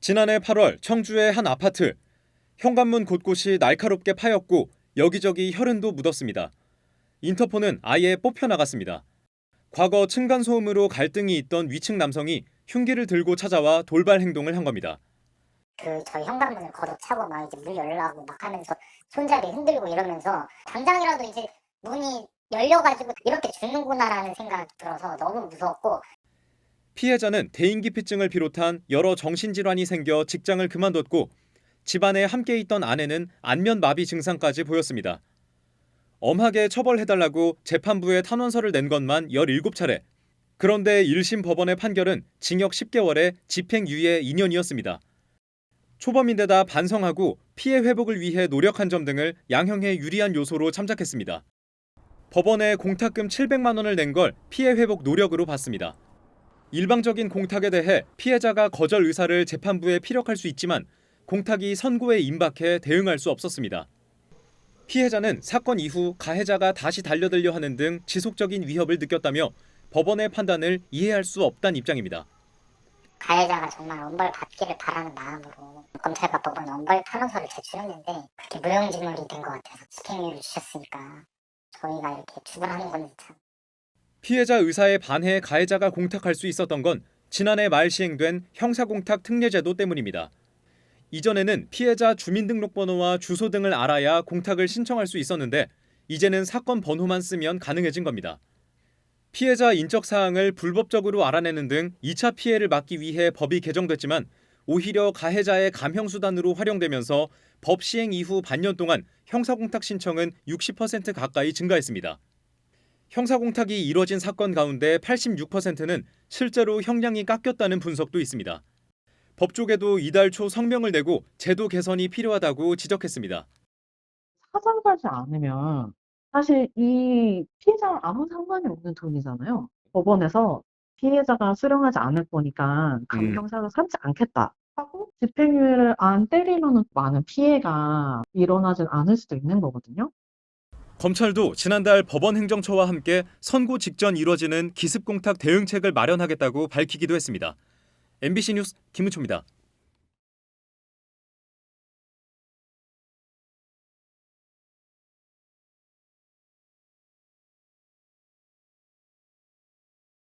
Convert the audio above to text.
지난해 8월 청주의 한 아파트. 현관문 곳곳이 날카롭게 파였고 여기저기 혈흔도 묻었습니다. 인터폰은 아예 뽑혀나갔습니다. 과거 층간소음으로 갈등이 있던 위층 남성이 흉기를 들고 찾아와 돌발 행동을 한 겁니다. 저희 현관문을 걷어차고 막 이제 문 열라고 막 하면서 손잡이 흔들고 이러면서 당장이라도 이제 문이 열려가지고 이렇게 죽는구나라는 생각이 들어서 너무 무서웠고. 피해자는 대인기피증을 비롯한 여러 정신질환이 생겨 직장을 그만뒀고 집안에 함께 있던 아내는 안면마비 증상까지 보였습니다. 엄하게 처벌해달라고 재판부에 탄원서를 낸 것만 17차례. 그런데 1심 법원의 판결은 징역 10개월에 집행유예 2년이었습니다. 초범인데다 반성하고 피해 회복을 위해 노력한 점 등을 양형에 유리한 요소로 참작했습니다. 법원에 공탁금 700만 원을 낸 걸 피해 회복 노력으로 봤습니다. 일방적인 공탁에 대해 피해자가 거절 의사를 재판부에 피력할 수 있지만 공탁이 선고에 임박해 대응할 수 없었습니다. 피해자는 사건 이후 가해자가 다시 달려들려 하는 등 지속적인 위협을 느꼈다며 법원의 판단을 이해할 수 없다는 입장입니다. 가해자가 정말 엄벌 받기를 바라는 마음으로 검찰과 법원에 엄벌 탄원서를 제출했는데 그렇게 무용지물이 된 것 같아서 집행유예를 주셨으니까 저희가 이렇게 주문하는 건 참. 피해자 의사에 반해 가해자가 공탁할 수 있었던 건 지난해 말 시행된 형사공탁 특례제도 때문입니다. 이전에는 피해자 주민등록번호와 주소 등을 알아야 공탁을 신청할 수 있었는데 이제는 사건 번호만 쓰면 가능해진 겁니다. 피해자 인적 사항을 불법적으로 알아내는 등 2차 피해를 막기 위해 법이 개정됐지만 오히려 가해자의 감형수단으로 활용되면서 법 시행 이후 반년 동안 형사공탁 신청은 60% 가까이 증가했습니다. 형사공탁이 이뤄진 사건 가운데 86%는 실제로 형량이 깎였다는 분석도 있습니다. 법조계도 이달 초 성명을 내고 제도 개선이 필요하다고 지적했습니다. 사장하지 않으면 사실 이 피해자랑 아무 상관이 없는 돈이잖아요. 법원에서 피해자가 수령하지 않을 거니까 감경사를 삼지 않겠다 하고 집행유예를 안 때리면 많은 피해가 일어나진 않을 수도 있는 거거든요. 검찰도 지난달 법원 행정처와 함께 선고 직전 이뤄지는 기습공탁 대응책을 마련하겠다고 밝히기도 했습니다. MBC 뉴스 김은초입니다.